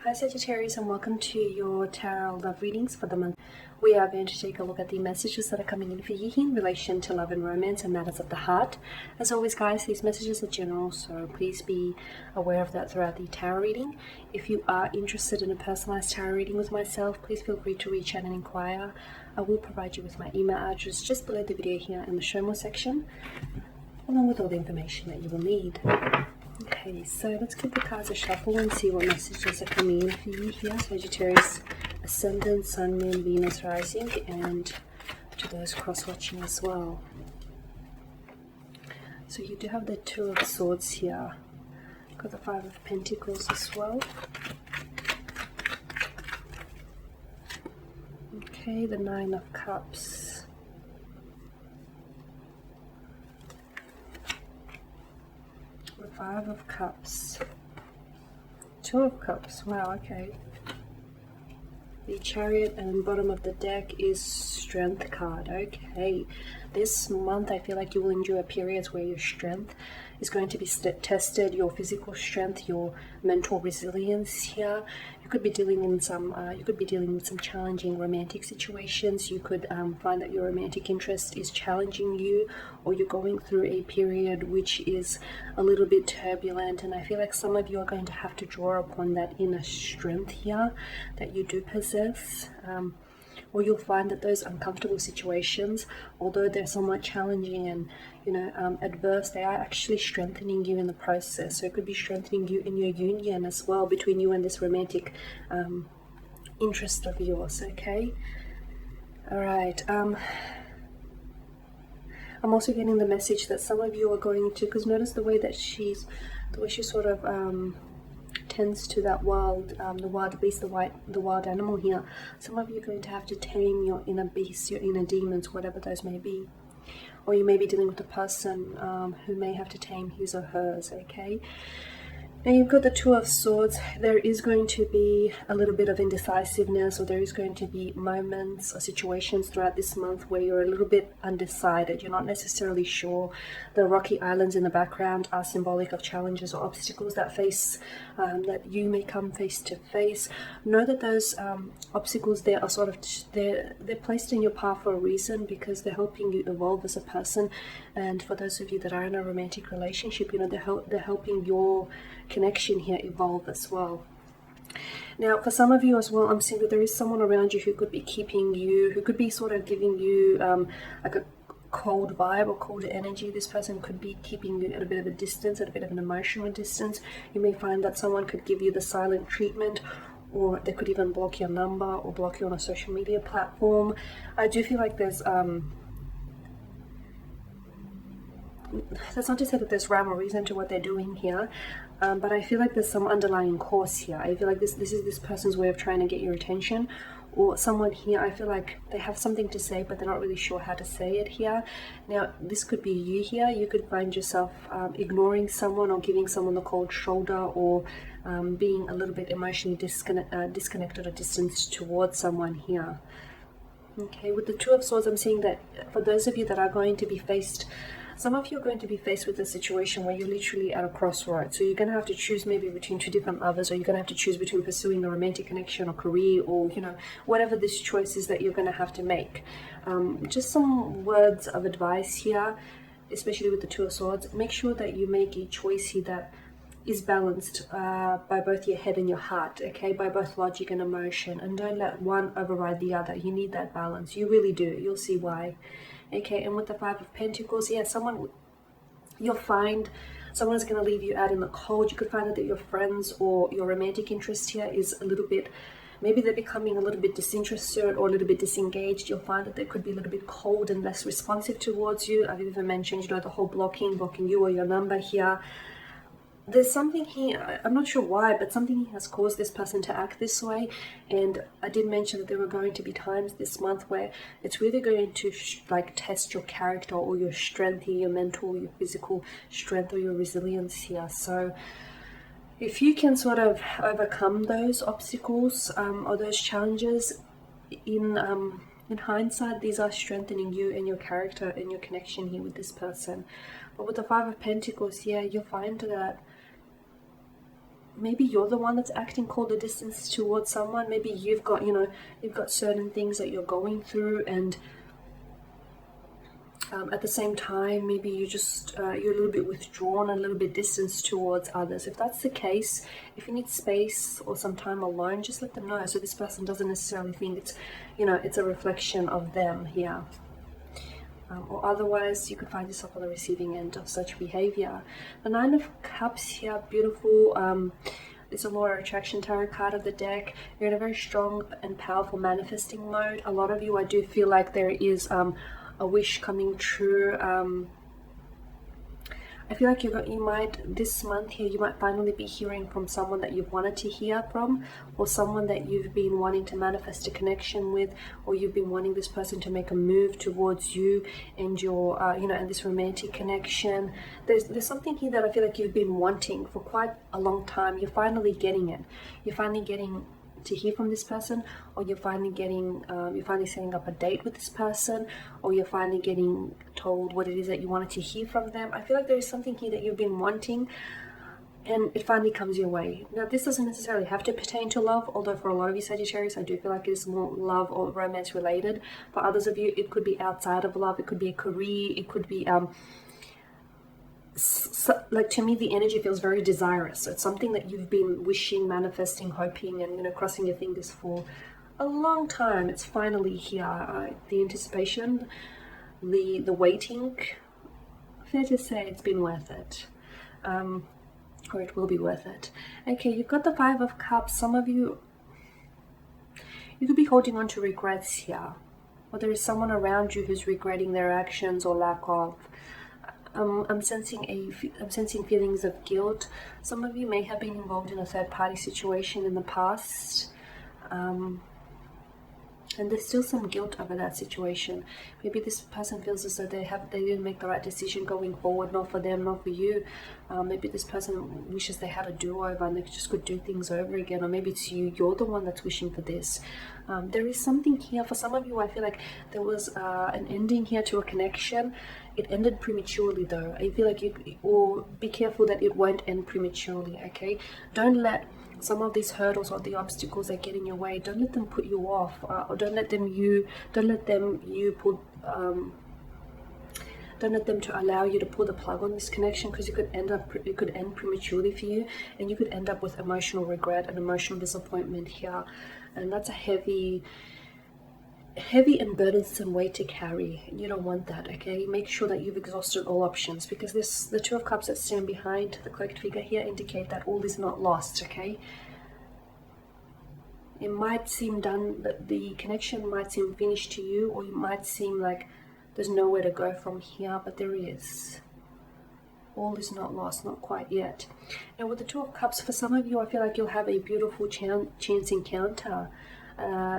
Hi Sagittarius, and welcome to your tarot love readings for the month. We are going to take a look at the messages that are coming in for you in relation to love and romance and matters of the heart. As always guys, these messages are general, so please be aware of that throughout the tarot reading. If you are interested in a personalized tarot reading with myself, please feel free to reach out and inquire. I will provide you with my email address just below the video here in the show more section, along with all the information that you will need. Okay, so let's give the cards a shuffle and see what messages are coming in for you here, Sagittarius, Ascendant, Sun, Moon, Venus, Rising, and to those cross-watching as well. So you do have the Two of Swords here, got the Five of Pentacles as well. Okay, the Nine of Cups. Five of Cups, Two of Cups, wow, okay. The Chariot, and bottom of the deck is Strength card. Okay, this month I feel like you will endure periods where your strength is going to be tested, your physical strength, your mental resilience here. You could be dealing in some with some challenging romantic situations. You could find that your romantic interest is challenging you, or you're going through a period which is a little bit turbulent, and I feel like some of you are going to have to draw upon that inner strength here that you do possess. Or you'll find that those uncomfortable situations, although they're somewhat challenging and adverse, they are actually strengthening you in the process. So it could be strengthening you in your union as well, between you and this romantic interest of yours. Okay, all right. I'm also getting the message that some of you are going to, because notice the way she sort of tends to that wild, the wild beast, the wild animal here. Some of you are going to have to tame your inner beasts, your inner demons, whatever those may be. Or you may be dealing with a person who may have to tame his or hers, okay? Now you've got the Two of Swords. There is going to be a little bit of indecisiveness, or there is going to be moments or situations throughout this month where you're a little bit undecided. You're not necessarily sure. The rocky islands in the background are symbolic of challenges or obstacles that that you may come face to face. Know that those obstacles there are sort of they're placed in your path for a reason, because they're helping you evolve as a person. And for those of you that are in a romantic relationship, they're helping your connection here evolve as well. Now for some of you as well, I'm seeing that there is someone around you who could be keeping you, who could be sort of giving you like a cold vibe or cold energy. This person could be keeping you at a bit of a distance, at a bit of an emotional distance. You may find that someone could give you the silent treatment, or they could even block your number or block you on a social media platform. I do feel like there's that's not to say that there's rhyme or reason to what they're doing here, but I feel like there's some underlying cause here. I feel like this is this person's way of trying to get your attention, or someone here, I feel like they have something to say but they're not really sure how to say it here. Now this could be you here. You could find yourself ignoring someone, or giving someone the cold shoulder, or being a little bit emotionally disconnected or distanced towards someone here. Okay, with the Two of Swords, I'm seeing that for those of you that are going to be faced, some of you are going to be faced with a situation where you're literally at a crossroads. So you're going to have to choose maybe between two different lovers, or you're going to have to choose between pursuing a romantic connection or career, or whatever this choice is that you're going to have to make. Just some words of advice here, especially with the Two of Swords. Make sure that you make a choice here that is balanced by both your head and your heart, okay, by both logic and emotion, and don't let one override the other. You need that balance, you really do. You'll see why. Okay, and with the Five of Pentacles, yeah, you'll find someone is going to leave you out in the cold. You could find that your friends or your romantic interest here is a little bit, maybe they're becoming a little bit disinterested or a little bit disengaged. You'll find that they could be a little bit cold and less responsive towards you. I've even mentioned, the whole blocking you or your number here. There's something here, I'm not sure why, but something has caused this person to act this way. And I did mention that there were going to be times this month where it's really going to test your character or your strength here, your mental, your physical strength, or your resilience here. So if you can sort of overcome those obstacles or those challenges, in hindsight, these are strengthening you and your character and your connection here with this person. But with the Five of Pentacles, yeah, you'll find that maybe you're the one that's acting cold or distant towards someone. Maybe you've got, you know, you've got certain things that you're going through, and at the same time, maybe you just you're a little bit withdrawn, a little bit distanced towards others. If that's the case, if you need space or some time alone, just let them know, so this person doesn't necessarily think it's, you know, it's a reflection of them here. Or otherwise, you could find yourself on the receiving end of such behavior. The Nine of Cups here, beautiful. It's a Law of Attraction tarot card of the deck. You're in a very strong and powerful manifesting mode. A lot of you, I do feel like there is a wish coming true. I feel like you might, this month here, you might finally be hearing from someone that you've wanted to hear from, or someone that you've been wanting to manifest a connection with, or you've been wanting this person to make a move towards you and your, you know, and this romantic connection. There's something here that I feel like you've been wanting for quite a long time. You're finally getting it. You're finally getting to hear from this person, or you're finally getting you're finally setting up a date with this person, or you're finally getting told what it is that you wanted to hear from them. I feel like there is something here that you've been wanting, and it finally comes your way. Now, this doesn't necessarily have to pertain to love, although for a lot of you Sagittarius, I do feel like it is more love or romance related. For others of you, it could be outside of love. It could be a career. It could be so, like, to me, the energy feels very desirous. It's something that you've been wishing, manifesting, hoping, and, you know, crossing your fingers for a long time. It's finally here. The anticipation, the waiting, fair to say it's been worth it, or it will be worth it. Okay, you've got the Five of Cups. Some of you could be holding on to regrets here, or there is someone around you who's regretting their actions or lack of. I'm sensing feelings of guilt. Some of you may have been involved in a third-party situation in the past, and there's still some guilt over that situation. Maybe this person feels as though they didn't make the right decision going forward, not for them, not for you. Maybe this person wishes they had a do-over and they just could do things over again, or maybe it's you're the one that's wishing for this. There is something here. For some of you, I feel like there was an ending here to a connection. It ended prematurely, though. I feel like or be careful that it won't end prematurely, okay? Don't let some of these hurdles or the obstacles that get in your way, don't let them put you off, or don't let them to allow you to pull the plug on this connection, because it could end prematurely for you, and you could end up with emotional regret and emotional disappointment here, and that's a heavy and burdensome weight to carry. You don't want that, okay? Make sure that you've exhausted all options, because the Two of Cups that stand behind the cloaked figure here indicate that all is not lost, okay? It might seem done, that the connection might seem finished to you, or it might seem like there's nowhere to go from here, but there is. All is not lost, not quite yet. Now, with the Two of Cups, for some of you, I feel like you'll have a beautiful chance encounter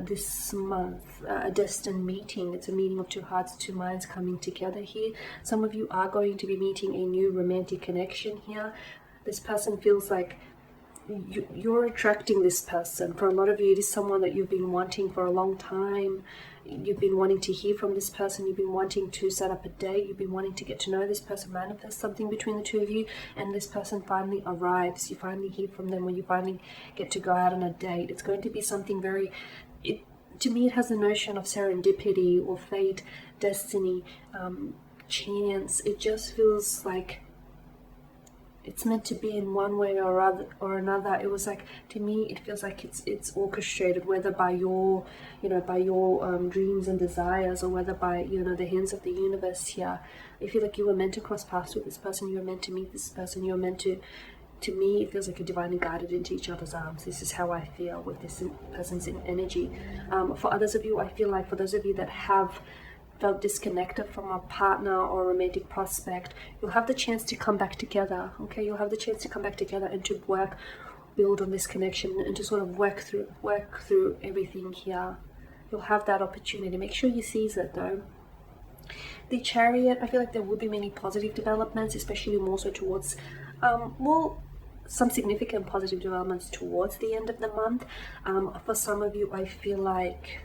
this month, a destined meeting. It's a meeting of two hearts, two minds coming together here. Some of you are going to be meeting a new romantic connection here. This person feels like you're attracting this person. For a lot of you, it is someone that you've been wanting for a long time. You've been wanting to hear from this person. You've been wanting to set up a date. You've been wanting to get to know this person, manifest something between the two of you, and this person finally arrives. You finally hear from them when you finally get to go out on a date. It's going to be something very, to me, it has the notion of serendipity or fate, destiny, chance. It just feels like it's meant to be in one way or another. It was like, to me, it feels like it's orchestrated, whether by your dreams and desires, or whether by, the hands of the universe here. I feel like you were meant to cross paths with this person. You were meant to meet this person. You were meant to me, it feels like you're divinely guided into each other's arms. This is how I feel with this person's energy. For others of you, I feel like for those of you that have felt disconnected from a partner or a romantic prospect, you'll have the chance to come back together, okay? You'll have the chance to come back together and to build on this connection, and to sort of work through everything here. You'll have that opportunity. Make sure you seize it, though. The Chariot, I feel like there will be many positive developments, especially more so towards, some significant positive developments towards the end of the month. For some of you, I feel like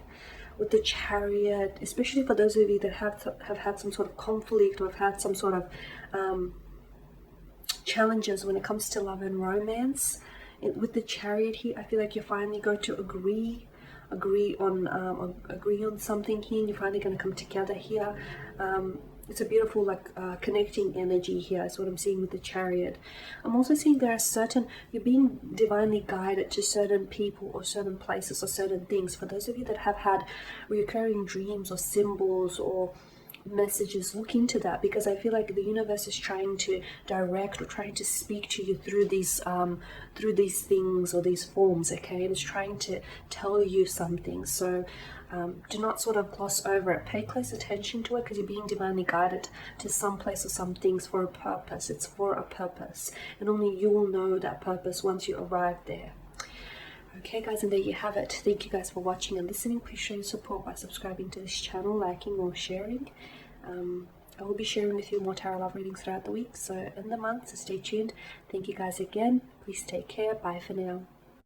with the Chariot, especially for those of you that have had some sort of conflict, or have had some sort of challenges when it comes to love and romance, with the Chariot here, I feel like you're finally going to agree on something here, and you're finally going to come together here. It's a beautiful, like, connecting energy here is what I'm seeing with the Chariot. I'm also seeing there are you're being divinely guided to certain people or certain places or certain things. For those of you that have had recurring dreams or symbols or messages, look into that, because I feel like the universe is trying to direct or trying to speak to you through these things or these forms, okay? It is trying to tell you something. So do not sort of gloss over it. Pay close attention to it, because you're being divinely guided to some place or some things for a purpose. It's for a purpose, and only you will know that purpose once you arrive there. Okay guys, and there you have it. Thank you guys for watching and listening. Please show your support by subscribing to this channel, liking or sharing. I will be sharing with you more tarot love readings throughout the week, so in the month, so stay tuned. Thank you guys again. Please take care. Bye for now.